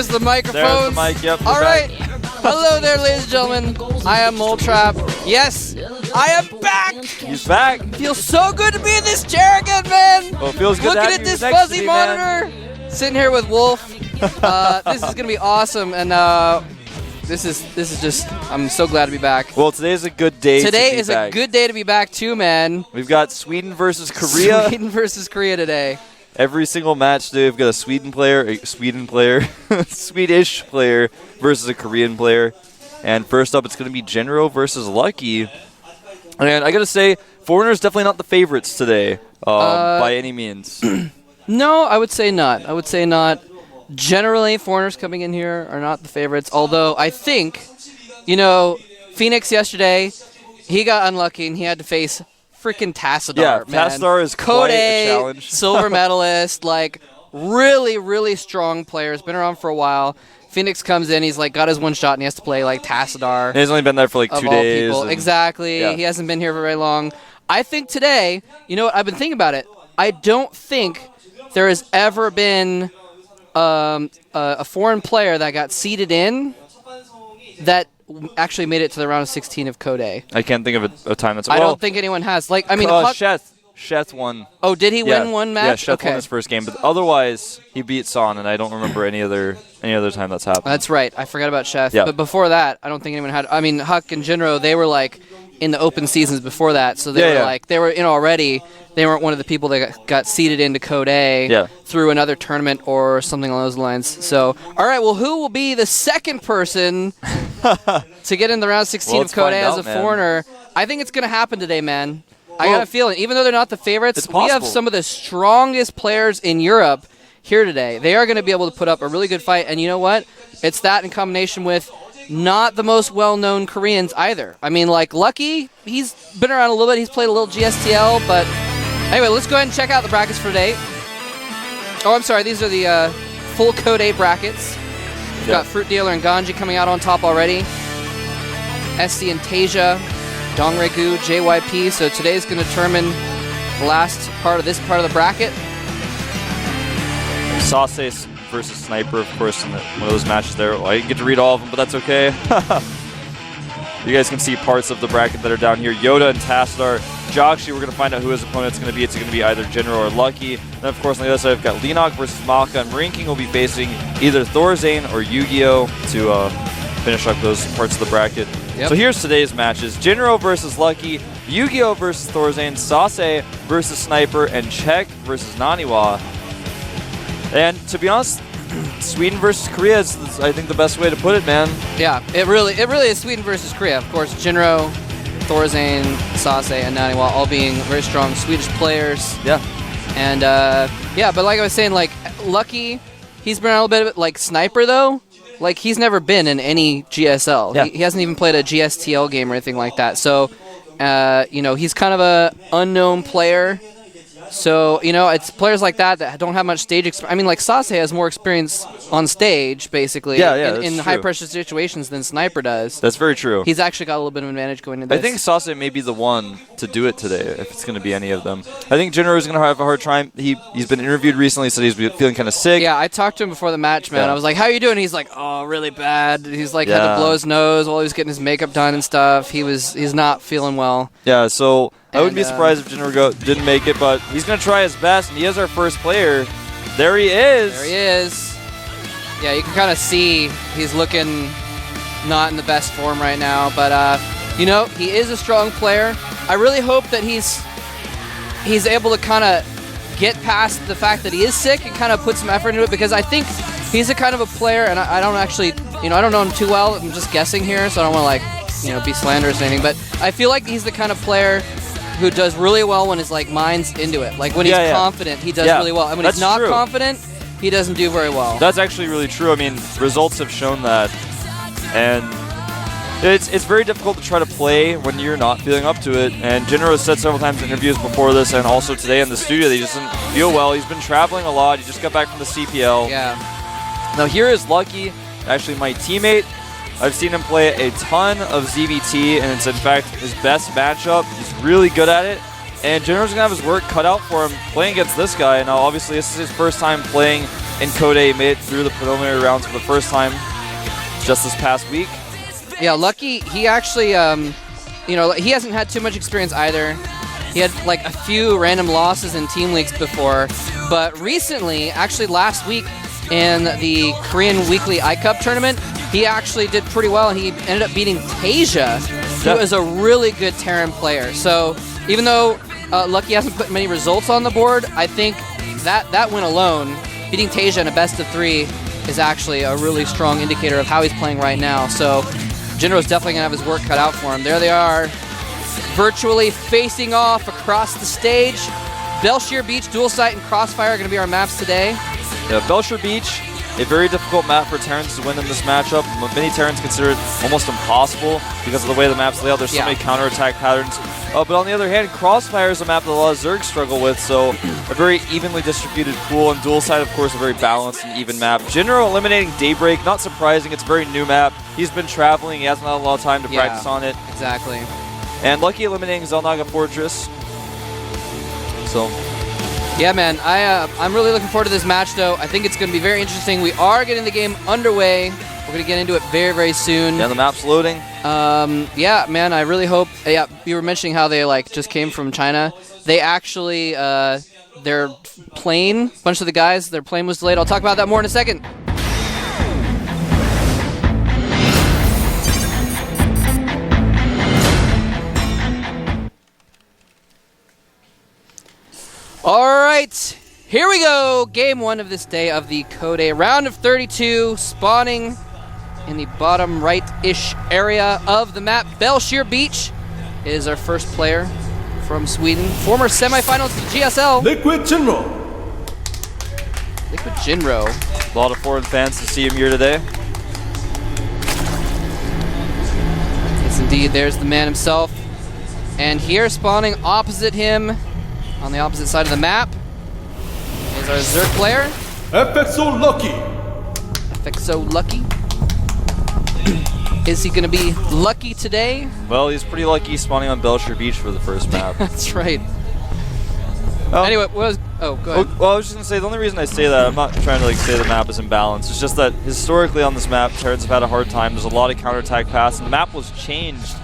There's the microphones. There's the mic, yep. All right. Hello there, ladies and gentlemen. I am Moletrap. Yes, I am back. He's back. Feels so good to be in this chair again, man. Well, it feels good Looking to have at you this next to fuzzy me, monitor. man. Sitting here with Wolf. This is gonna be awesome, and this is just. I'm so glad to be back. Well, today's a good day. Today to be is back. a good day to be back too, man. We've got Sweden versus Korea. Sweden versus Korea today. Every single match today, we've got a Swedish player versus a Korean player. And first up, it's going to be Jinro versus Lucky. And I got to say, Foreigner's definitely not the favorites today, by any means. No, I would say not. Generally, foreigners coming in here are not the favorites. Although I think, Phoenix yesterday, he got unlucky and he had to face freaking Tassadar. Yeah, man. Tassadar is quite a challenge. Silver medalist, like really, really strong player. Has been around for a while. Phoenix comes in, he's like got his one shot and he has to play like Tassadar. He's only been there for like 2 days. Exactly. Yeah. He hasn't been here for very long. I think today, what, I've been thinking about it. I don't think there has ever been a foreign player that got seeded in that actually made it to the round of 16 of Code A. I can't think of a time that's... I don't think anyone has. Sheth won. Oh, did he win one match? Yeah, Sheth won his first game, but otherwise he beat Son, and I don't remember any other time that's happened. That's right. I forgot about Sheth. Yeah. But before that, I don't think anyone had... I mean, Huck and Jinro, they were like in the open seasons before that, so they were like... They were already... They weren't one of the people that got seeded into Code A through another tournament or something along those lines. So, all right, well, who will be the second person to get in the round 16 of Code A as a foreigner? I think it's going to happen today, man. I got a feeling. Even though they're not the favorites, we have some of the strongest players in Europe here today. They are going to be able to put up a really good fight. And you know what? It's that in combination with not the most well-known Koreans either. I mean, like Lucky, he's been around a little bit. He's played a little GSTL, but... Anyway, let's go ahead and check out the brackets for today. Oh, I'm sorry. These are the full Code A brackets. We've got Fruit Dealer and Ganji coming out on top already. SC and Tasia, Dongregu, JYP. So today's going to determine the last part of this part of the bracket. Sase versus Sniper, of course, in one of those matches there. Well, I didn't get to read all of them, but that's okay. You guys can see parts of the bracket that are down here. Yoda and Tassadar. Joxy, we're going to find out who his opponent's going to be. It's going to be either Jinro or Lucky. And of course, on the other side, we've got Leenock versus Malka. And Marine King will be facing either Thorzane or Yu-Gi-Oh! To finish up those parts of the bracket. Yep. So here's today's matches. Jinro versus Lucky, Yu-Gi-Oh! Versus Thorzane, Sase versus Sniper, and Czech versus Naniwa. And to be honest, Sweden versus Korea is, I think, the best way to put it, man. Yeah, it really is Sweden versus Korea. Of course, Jinro, Thorzane, Sase, and Naniwa all being very strong Swedish players. Yeah. And, but like I was saying, like, Lucky, he's been a little bit of it. Like, Sniper, though, like, he's never been in any GSL. Yeah. He hasn't even played a GSTL game or anything like that. So, he's kind of a unknown player. So, it's players like that don't have much stage experience. I mean, like, Sase has more experience on stage, basically, in high-pressure situations than Sniper does. That's very true. He's actually got a little bit of an advantage going into this. I think Sase may be the one to do it today, if it's going to be any of them. I think Jinro is going to have a hard time. He's been interviewed recently, said he's feeling kind of sick. Yeah, I talked to him before the match, man. I was like, how you doing? He's like, oh, really bad. He's like, had to blow his nose while he was getting his makeup done and stuff. He's not feeling well. Yeah, so... I wouldn't be surprised if Jinro didn't make it, but he's going to try his best, and he is our first player. There he is. There he is. Yeah, you can kind of see he's looking not in the best form right now, but, he is a strong player. I really hope that he's able to kind of get past the fact that he is sick and kind of put some effort into it, because I think he's a kind of a player, and I don't actually, I don't know him too well. I'm just guessing here, so I don't want to, be slanderous or anything, but I feel like he's the kind of player who does really well when his mind's into it. Like when he's confident, he does really well. And when he's not confident, he doesn't do very well. That's actually really true. I mean, results have shown that. And it's very difficult to try to play when you're not feeling up to it. And Jinro has said several times in interviews before this and also today in the studio that he doesn't feel well. He's been traveling a lot. He just got back from the CPL. Yeah. Now here is Lucky, actually my teammate. I've seen him play a ton of ZVT, and it's in fact his best matchup. He's really good at it, and Jinro's going to have his work cut out for him playing against this guy. Now, obviously, this is his first time playing in Code A, made it through the preliminary rounds for the first time just this past week. Yeah, Lucky, he actually, you know, he hasn't had too much experience either. He had like a few random losses in team leagues before, but recently, actually last week in the Korean Weekly iCup tournament, he actually did pretty well, and he ended up beating Tasia, who is a really good Terran player. So even though Lucky hasn't put many results on the board, I think that win alone, beating Tasia in a best of 3, is actually a really strong indicator of how he's playing right now. So Jinro's definitely going to have his work cut out for him. There they are, virtually facing off across the stage. Belshir Beach, Dual Sight, and Crossfire are going to be our maps today. Yeah, Belshir Beach, a very difficult map for Terrans to win in this matchup. Many Terrans consider it almost impossible because of the way the maps lay out. There's so many counterattack patterns. But on the other hand, Crossfire is a map that a lot of Zergs struggle with, so a very evenly distributed pool, and Dual Sight, of course, a very balanced and even map. Jinro eliminating Daybreak, not surprising. It's a very new map. He's been traveling. He hasn't had a lot of time to practice on it. Exactly. And Lucky eliminating Zelnaga Fortress. So, yeah, man, I'm really looking forward to this match, though. I think it's going to be very interesting. We are getting the game underway. We're going to get into it very, very soon. Yeah, the map's loading. Yeah, man, I really hope. Yeah, you were mentioning how they like just came from China. They actually, their plane, a bunch of the guys, their plane was delayed. I'll talk about that more in a second. All right, here we go. Game 1 of this day of the Code A round of 32, spawning in the bottom right-ish area of the map. Belshir Beach is our first player from Sweden. Former semifinals to the GSL. Liquid Jinro. Liquid Jinro. A lot of foreign fans to see him here today. Yes, indeed. There's the man himself. And here, spawning opposite him, on the opposite side of the map, is our Zerg player. FXO Lucky. FXO Lucky. Is he going to be lucky today? Well, he's pretty lucky spawning on Belshir Beach for the first map. That's right. Anyway, go ahead. Well, I was just going to say, the only reason I say that, I'm not trying to like say the map is imbalanced, it's just that historically on this map, Terrans have had a hard time. There's a lot of counterattack paths, and the map was changed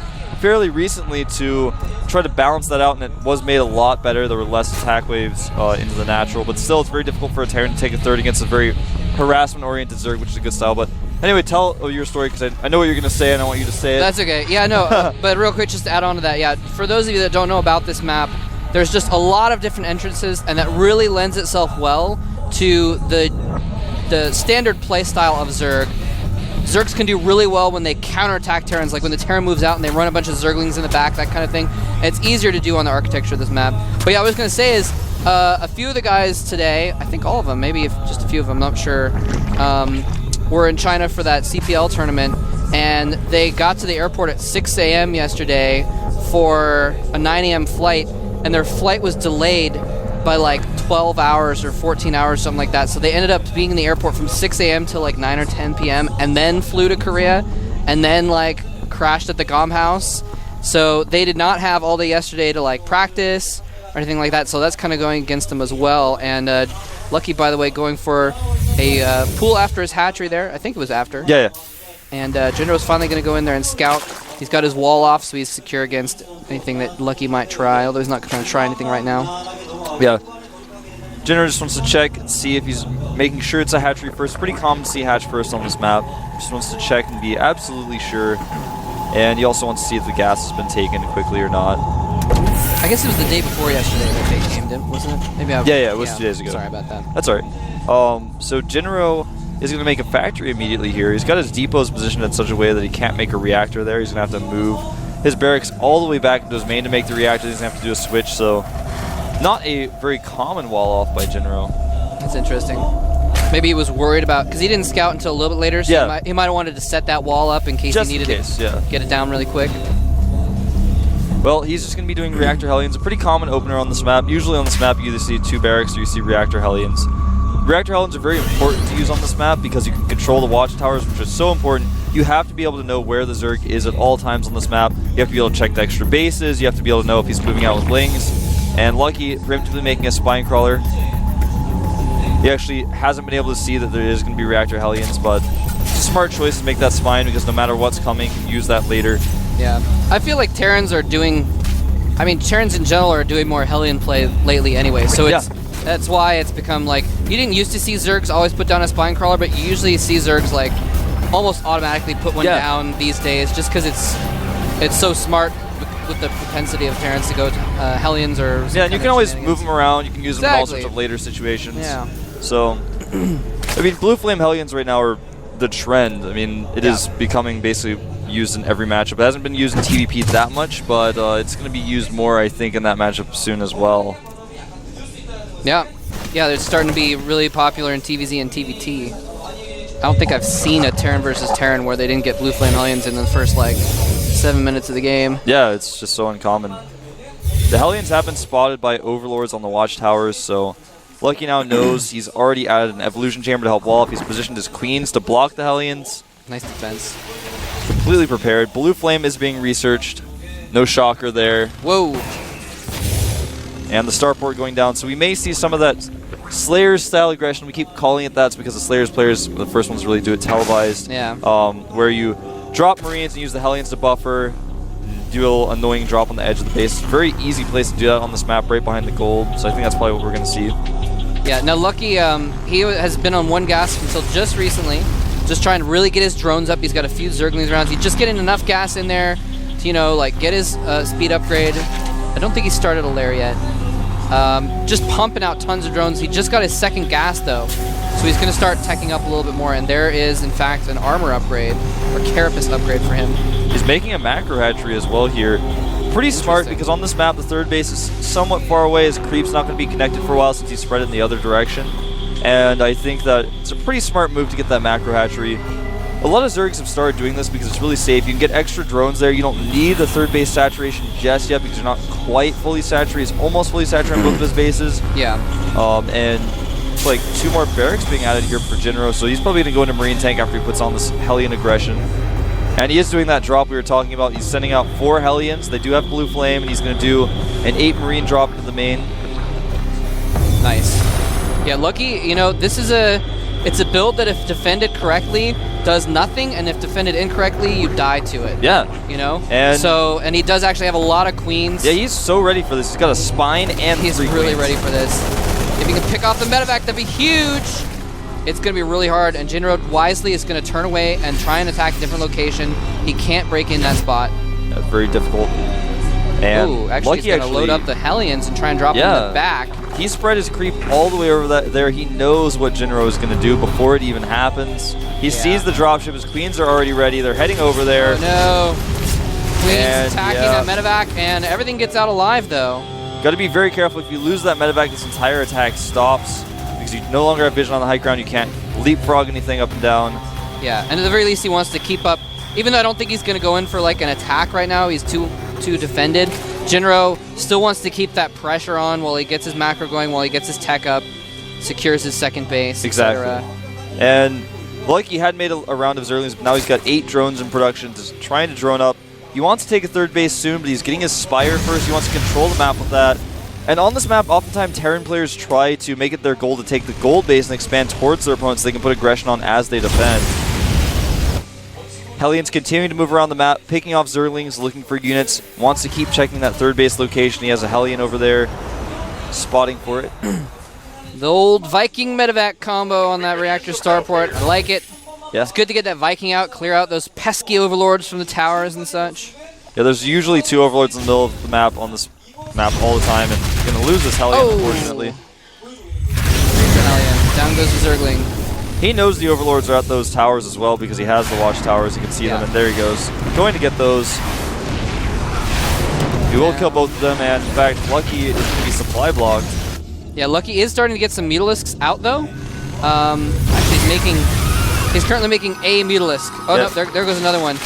fairly recently to try to balance that out, and it was made a lot better. There were less attack waves into the natural, but still it's very difficult for a Terran to take a third against a very harassment-oriented Zerg, which is a good style. But anyway, tell your story, because I know what you're going to say, and I want you to say it. That's okay. Yeah, no, but real quick, just to add on to that, yeah, for those of you that don't know about this map, there's just a lot of different entrances, and that really lends itself well to the standard playstyle of Zerg. Zergs can do really well when they counterattack Terrans, like when the Terran moves out and they run a bunch of Zerglings in the back, that kind of thing. And it's easier to do on the architecture of this map. But yeah, what I was going to say is, a few of the guys today, I think all of them, maybe just a few of them, I'm not sure, were in China for that CPL tournament, and they got to the airport at 6 a.m. yesterday for a 9 a.m. flight, and their flight was delayed by like 12 hours or 14 hours, something like that. So they ended up being in the airport from 6 a.m. till like 9 or 10 p.m. and then flew to Korea and then like crashed at the GOM house. So they did not have all day yesterday to like practice or anything like that. So that's kind of going against them as well. And Lucky, by the way, going for a pool after his hatchery there. I think it was after. Yeah. And Jinro's finally going to go in there and scout. He's got his wall off, so he's secure against anything that Lucky might try, although he's not going to try anything right now. Yeah. Jinro just wants to check and see if he's making sure it's a hatchery first. It's pretty common to see hatch first on this map. Just wants to check and be absolutely sure. And he also wants to see if the gas has been taken quickly or not. I guess it was the day before yesterday that they gamed him, wasn't it? Maybe Yeah, it was 2 days ago. Sorry about that. That's all right. So Jinro is going to make a factory immediately here. He's got his depots positioned in such a way that he can't make a reactor there. He's going to have to move his barracks all the way back into his main to make the reactor. He's going to have to do a switch, so not a very common wall off by Jinro. That's interesting. Maybe he was worried about, because he didn't scout until a little bit later, so he might have wanted to set that wall up in case he needed to get it down really quick. Well, he's just going to be doing Reactor Hellions, a pretty common opener on this map. Usually on this map, you either see 2 barracks or you see Reactor Hellions. Reactor Hellions are very important to use on this map because you can control the watchtowers, which is so important. You have to be able to know where the Zerg is at all times on this map. You have to be able to check the extra bases. You have to be able to know if he's moving out with Lings. And Lucky, preemptively making a Spine Crawler. He actually hasn't been able to see that there is going to be Reactor Hellions, but it's a smart choice to make that spine because no matter what's coming, you can use that later. Yeah. I feel like Terrans are doing... I mean, Terrans in general are doing more Hellion play lately anyway, so that's why it's become like... You didn't used to see Zergs always put down a spine crawler, but you usually see Zergs like almost automatically put one down these days just because it's so smart with the propensity of Terrans to go to Hellions or... Yeah, and you can always move them around. You can use them in all sorts of later situations. Yeah. So, I mean, Blue Flame Hellions right now are the trend. I mean, it is becoming basically used in every matchup. It hasn't been used in TVP that much, but it's going to be used more, I think, in that matchup soon as well. Yeah. Yeah, they're starting to be really popular in TVZ and TVT. I don't think I've seen a Terran versus Terran where they didn't get Blue Flame Hellions in the first, like, 7 minutes of the game. Yeah, it's just so uncommon. The Hellions have been spotted by Overlords on the watchtowers, so Lucky now knows he's already added an Evolution Chamber to help wall up. He's positioned his Queens to block the Hellions. Nice defense. Completely prepared. Blue Flame is being researched. No shocker there. Whoa. And the starport going down, so we may see some of that Slayers-style aggression. We keep calling it that because the Slayers players, the first ones really do it televised. Yeah. Where you drop Marines and use the Hellions to buffer, do a little annoying drop on the edge of the base. It's a very easy place to do that on this map, right behind the gold. So I think that's probably what we're going to see. Yeah, now Lucky, he has been on one gas until just recently, just trying to really get his drones up. He's got a few Zerglings around. He's just getting enough gas in there to, you know, like get his speed upgrade. I don't think he started a lair yet. Just pumping out tons of drones. He just got his second gas though, so he's going to start teching up a little bit more, and there is in fact an armor upgrade, or carapace upgrade for him. He's making a macro hatchery as well here. Pretty smart because on this map the third base is somewhat far away as Creep's not going to be connected for a while since he's spread in the other direction. And I think that it's a pretty smart move to get that macro hatchery. A lot of Zergs have started doing this because it's really safe. You can get extra drones there. You don't need the third base saturation just yet because you're not quite fully saturated. It's almost fully saturated on both of his bases. Yeah. And it's like 2 more barracks being added here for Jinro, so he's probably going to go into Marine Tank after he puts on this Hellion aggression. And he is doing that drop we were talking about. He's sending out 4 Hellions. They do have Blue Flame, and he's going to do an 8 Marine drop into the main. Nice. Yeah, Lucky, you know, this is it's a build that if defended correctly does nothing, and if defended incorrectly, you die to it. Yeah. You know? And he does actually have a lot of Queens. Yeah, he's so ready for this. He's got a spine and he's 3 really queens. ready for this. If he can pick off the medevac, that'd be huge. It's going to be really hard, and Jinro wisely is going to turn away and try and attack a different location. He can't break in that spot. That's very difficult. And ooh, actually he's going to load up the Hellions and try and drop him in the back. He spread his creep all the way over there. He knows what Jinro is going to do before it even happens. He sees the dropship. His Queens are already ready. They're heading over there. Oh no. Queens attacking that medevac, and everything gets out alive though. Got to be very careful. If you lose that medevac, this entire attack stops. Because you no longer have vision on the high ground, you can't leapfrog anything up and down. Yeah, and at the very least he wants to keep up, even though I don't think he's going to go in for like an attack right now, he's too defended. Jinro still wants to keep that pressure on while he gets his macro going, while he gets his tech up, secures his second base, etc. And Lucky had made a round of Zerglings, but now he's got 8 drones in production, just trying to drone up. He wants to take a third base soon, but he's getting his Spire first. He wants to control the map with that. And on this map, oftentimes Terran players try to make it their goal to take the gold base and expand towards their opponents so they can put aggression on as they defend. Hellions continuing to move around the map, picking off Zerglings, looking for units, wants to keep checking that third base location. He has a Hellion over there, spotting for it. The old Viking medevac combo on that reactor starport. I like it. Yeah. It's good to get that Viking out, clear out those pesky overlords from the towers and such. Yeah, there's usually 2 overlords in the middle of the map on this map all the time, and he's going to lose this Hellion, unfortunately. Hellion. Down goes the Zergling. He knows the overlords are at those towers as well because he has the watchtowers. You can see them, and there he goes. Going to get those. He will kill both of them, and in fact, Lucky is going to be supply blocked. Yeah, Lucky is starting to get some Mutalisks out, though. Actually, he's currently making a Mutalisk. Oh, no, there goes another one.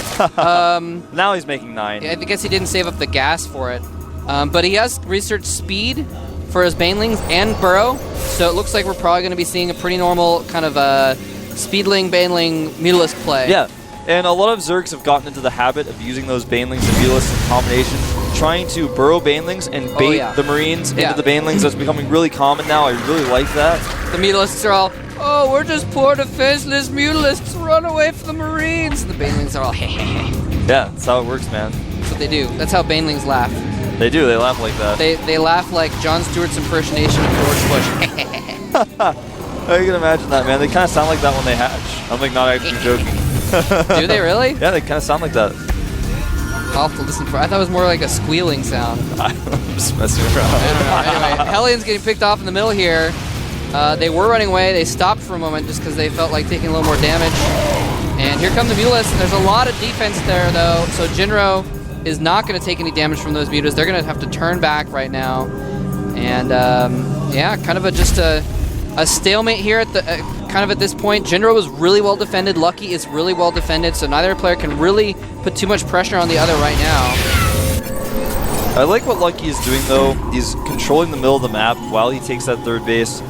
Now he's making 9. Yeah, I guess he didn't save up the gas for it. But he has researched speed for his Banelings and Burrow, so it looks like we're probably going to be seeing a pretty normal kind of Speedling, Baneling, Mutalisk play. Yeah, and a lot of Zergs have gotten into the habit of using those Banelings and Mutalisks in combination, trying to burrow banelings and bait the Marines into the banelings. That's becoming really common now. I really like that. The mutalisks are all, oh, we're just poor defenseless mutalisks. Run away from the Marines. And the banelings are all, hey, hey, hey. Yeah, that's how it works, man. That's what they do. That's how banelings laugh. They do. They laugh like that. They laugh like Jon Stewart's impersonation of George Bush. Oh, you can imagine that, man. They kind of sound like that when they hatch. I'm like not actually joking. Do they really? Yeah, they kind of sound like that. I'll have to listen for. I thought it was more like a squealing sound. I'm just messing around. I don't know. Anyway, Hellions getting picked off in the middle here. They were running away. They stopped for a moment just because they felt like taking a little more damage. And here come the Mutalisks. There's a lot of defense there, though. So Jinro is not going to take any damage from those Mutas. They're going to have to turn back right now. And yeah, kind of just a stalemate here at the kind of at this point. Jinro was really well defended. Lucky is really well defended. So neither player can really put too much pressure on the other right now. I like what Lucky is doing, though. He's controlling the middle of the map while he takes that third base.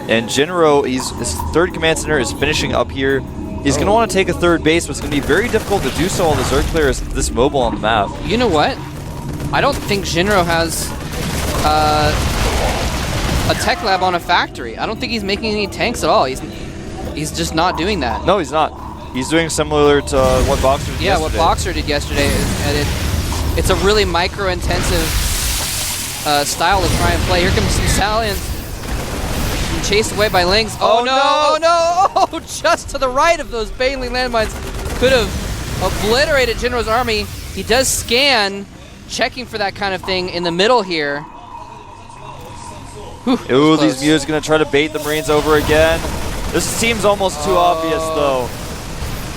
And Jinro, his third command center is finishing up here. He's going to want to take a third base, but it's going to be very difficult to do so while the Zerg player is this mobile on the map. You know what? I don't think Jinro has a tech lab on a factory. I don't think he's making any tanks at all. He's just not doing that. No, he's not. He's doing similar to what Boxer did yesterday. Yeah, what Boxer did yesterday. And it's a really micro-intensive style to try and play. Here comes some Stallions. Chased away by Lings. Oh no! Oh no! Oh, just to the right of those Baneling landmines. Could have obliterated Jinro's army. He does scan, checking for that kind of thing in the middle here. Whew, ooh, these Mutas going to try to bait the Marines over again. This seems almost too obvious, though.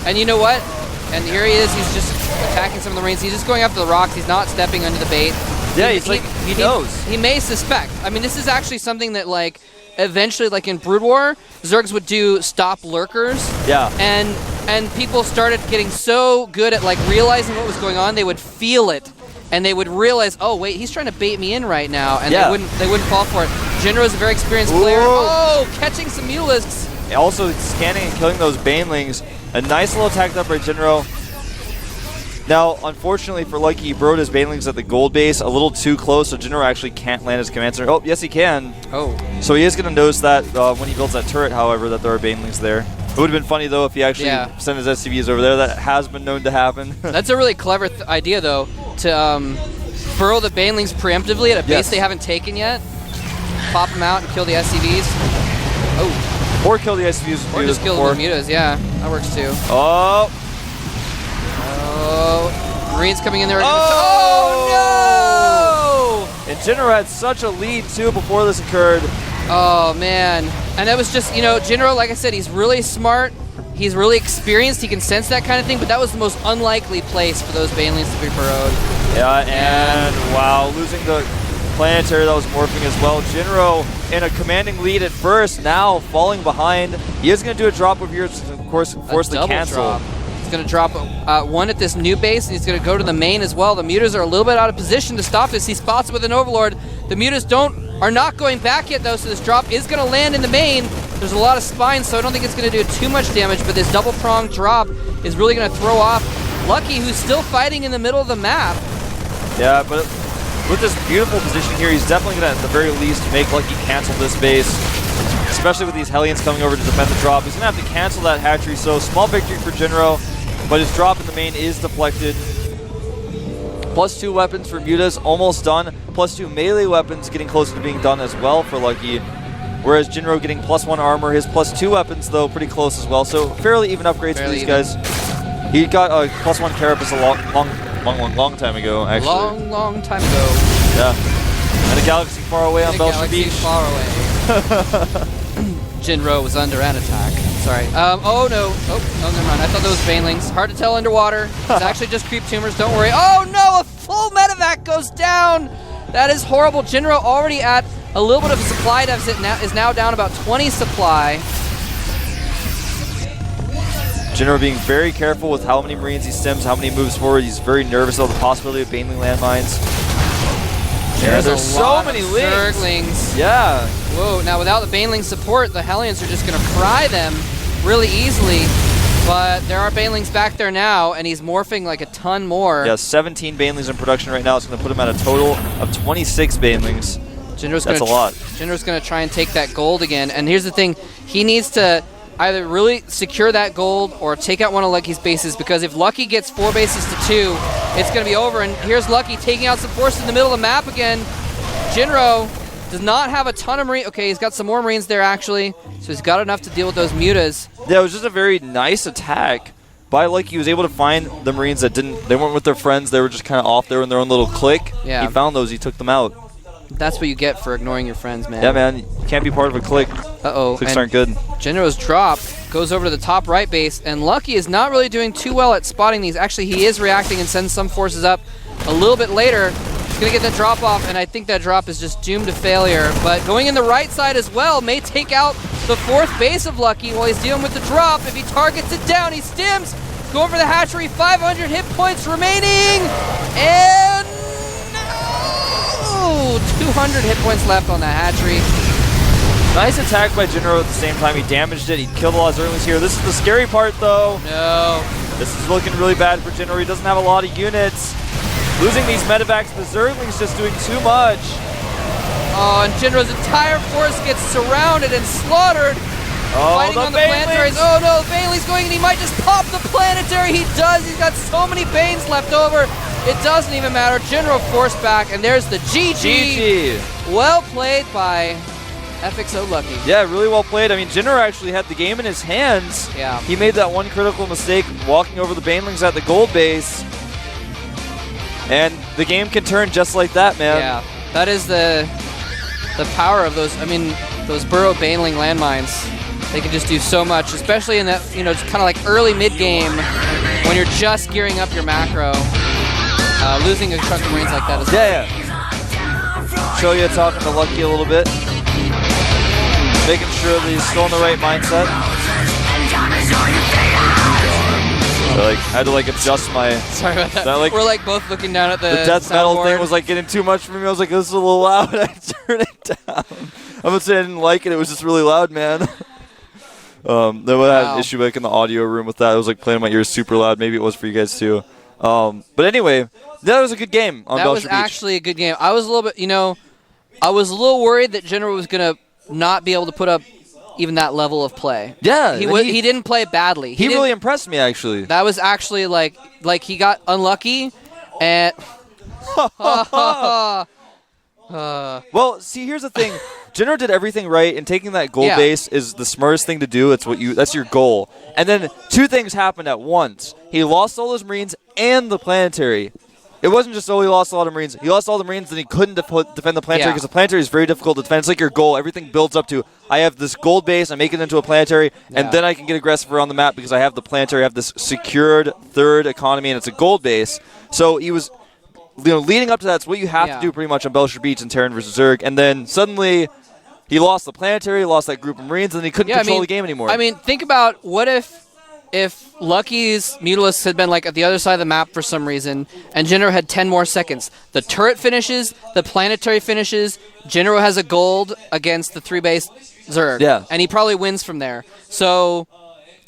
And you know what? And here he is. He's just attacking some of the Marines. He's just going after the rocks. He's not stepping under the bait. Yeah, he knows. He may suspect. I mean, this is actually something that, like, eventually, like in Brood War, Zergs would do stop lurkers. Yeah. And people started getting so good at like realizing what was going on, they would feel it. And they would realize, oh wait, he's trying to bait me in right now, and they wouldn't fall for it. Jinro is a very experienced player. Oh, catching some Mutalisks. Also scanning and killing those Banelings. A nice little attack up by Jinro. Now, unfortunately for Lucky, he burrowed his Banelings at the gold base a little too close, so Jinro actually can't land his command center. Oh, yes he can. Oh. So he is going to notice that when he builds that turret, however, that there are Banelings there. It would have been funny, though, if he actually sent his SCVs over there. That has been known to happen. That's a really clever idea, though, to burrow the Banelings preemptively at a base they haven't taken yet. Pop them out and kill the SCVs. Oh. Or kill the SCVs. Or just kill the Mutas, yeah. That works, too. Oh. Oh, Marines coming in there. Oh, no! And Jinro had such a lead, too, before this occurred. Oh, man. And that was just, you know, Jinro, like I said, he's really smart. He's really experienced. He can sense that kind of thing, but that was the most unlikely place for those Banelings to be burrowed. Yeah, and wow, losing the planetary that was morphing as well. Jinro in a commanding lead at first, now falling behind. He is going to do a drop over here, of course, force the cancel. Drop. He's going to drop one at this new base, and he's going to go to the main as well. The Mutas are a little bit out of position to stop this. He spots with an Overlord. The Mutas are not going back yet, though, so this drop is going to land in the main. There's a lot of spines, so I don't think it's going to do too much damage, but this double-pronged drop is really going to throw off Lucky, who's still fighting in the middle of the map. Yeah, but with this beautiful position here, he's definitely going to, at the very least, make Lucky cancel this base, especially with these Hellions coming over to defend the drop. He's going to have to cancel that hatchery, so small victory for Jinro, but his drop in the main is deflected. +2 weapons for Mutas, almost done. +2 melee weapons getting closer to being done as well for Lucky. Whereas Jinro getting +1 armor. His +2 weapons, though, pretty close as well. So fairly even upgrades for these guys. He got a +1 Carapace a long time ago, actually. Long time ago. Yeah. And a galaxy far away on Belgian Beach. Far away. Jinro was under an attack. Sorry. Oh, no. Oh, never mind. I thought those Banelings. Hard to tell underwater. It's actually just creep tumors. Don't worry. Oh, no! A full medevac goes down! That is horrible. Jinro already at a little bit of a supply deficit, is now down about 20 supply. Jinro being very careful with how many Marines he stims, how many moves forward. He's very nervous about the possibility of Baneling landmines. Yeah, there's so many Zerglings. Yeah. Whoa, now without the Baneling support, the Hellions are just going to fry them really easily. But there are Banelings back there now, and he's morphing like a ton more. Yeah, 17 Banelings in production right now. It's going to put him at a total of 26 Banelings. That's a lot. Jinro's going to try and take that gold again. And here's the thing. He needs to either really secure that gold or take out one of Lucky's bases, because if Lucky gets 4 bases to 2, it's going to be over. And here's Lucky taking out some forces in the middle of the map again. Jinro does not have a ton of Marines. Okay, he's got some more Marines there, actually. So he's got enough to deal with those mutas. Yeah, it was just a very nice attack by Lucky. He was able to find the Marines that they weren't with their friends. They were just kind of off there in their own little clique. Yeah. He found those. He took them out. That's what you get for ignoring your friends, man. Yeah, man. You can't be part of a clique. Uh-oh. Cliques aren't good. Jinro's drop goes over to the top right base, and Lucky is not really doing too well at spotting these. Actually, he is reacting and sends some forces up a little bit later. He's going to get that drop off, and I think that drop is just doomed to failure. But going in the right side as well may take out the 4th base of Lucky while he's dealing with the drop. If he targets it down, he stims. Going for the hatchery, 500 hit points remaining, and no! 200 hit points left on that hatchery. Nice attack by Jinro at the same time. He damaged it. He killed a lot of Zerglings here. This is the scary part, though. No. This is looking really bad for Jinro. He doesn't have a lot of units. Losing these medevacs, the Zerglings just doing too much. Oh, and Jinro's entire force gets surrounded and slaughtered. Fighting on the planetaries. Oh no, Baneling's going, and he might just pop the planetary. He does. He's got so many Banes left over. It doesn't even matter. Jinro forced back, and there's the GG. Well played by FXO Lucky. Yeah, really well played. I mean, Jinro actually had the game in his hands. Yeah. He made that one critical mistake walking over the Banelings at the gold base. And the game can turn just like that, man. Yeah, that is the power of those. I mean, those Burrow Baneling landmines. They can just do so much, especially in that, just kind of like early mid-game when you're just gearing up your macro. Losing a chunk of Marines like that is yeah. Show you talking to Lucky a little bit. Making sure that he's still in the right mindset. So, I had to adjust my. Sorry about that. We're both looking down at the death metal thing was getting too much for me. I was like, this is a little loud. I turned it down. I'm gonna say I didn't like it. It was just really loud, man. Then I had an issue in the audio room with that. It was playing in my ears super loud. Maybe it was for you guys too. But anyway, that was a good game on Belcher Beach. That was actually a good game. I was a little bit, I was a little worried that Jinro was gonna not be able to put up even that level of play. Yeah, he didn't play badly. He really impressed me, actually. That was actually like he got unlucky, and well, see, here's the thing. Jinro did everything right, and taking that gold base is the smartest thing to do. That's your goal. And then 2 things happened at once. He lost all those Marines and the planetary. It wasn't just, he lost a lot of Marines. He lost all the Marines, and he couldn't defend the planetary because the planetary is very difficult to defend. It's like your goal. Everything builds up to, I have this gold base, I make it into a planetary, and then I can get aggressive around the map because I have the planetary, I have this secured 3rd economy, and it's a gold base. So he was, leading up to that, it's what you have to do pretty much on Belcher Beach and Terran versus Zerg, and then suddenly he lost the planetary, lost that group of Marines, and he couldn't control the game anymore. I mean, think about what if Lucky's Mutalisks had been at the other side of the map for some reason, and Jinro had 10 more seconds. The turret finishes, the planetary finishes, Jinro has a gold against the 3-base Zerg. Yeah. And he probably wins from there. So,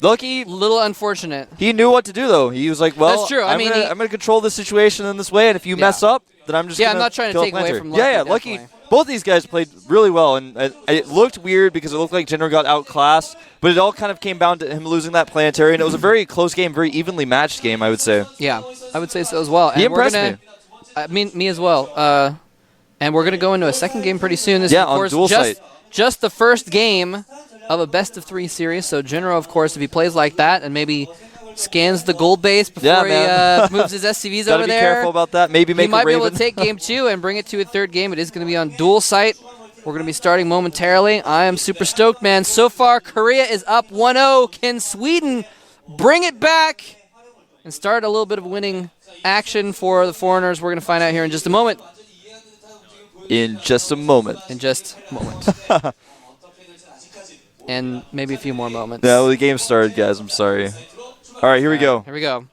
Lucky, little unfortunate. He knew what to do, though. He was like, well, that's true. I'm going to control this situation in this way, and if you mess up, then I'm just going to I'm not trying to take away from Lucky. Yeah, Lucky. Both these guys played really well, and it looked weird because it looked like Jinro got outclassed, but it all kind of came down to him losing that planetary, and it was a very close game, very evenly matched game, I would say. Yeah, I would say so as well. He impressed me. Me as well. And we're going to go into a second game pretty soon. This is, of course, on dual site. Just the first game of a best-of-3 series, so Jinro, of course, if he plays like that and maybe scans the gold base before he moves his SCVs over there. Gotta be careful about that. Maybe make he might be able to take game 2 and bring it to a 3rd game. It is going to be on dual site. We're going to be starting momentarily. I am super stoked, man. So far, Korea is up 1-0. Can Sweden bring it back and start a little bit of winning action for the foreigners? We're going to find out here in just a moment. In just a moment. And maybe a few more moments. Yeah, well, the game started, guys. I'm sorry. All right, here we go. Here we go.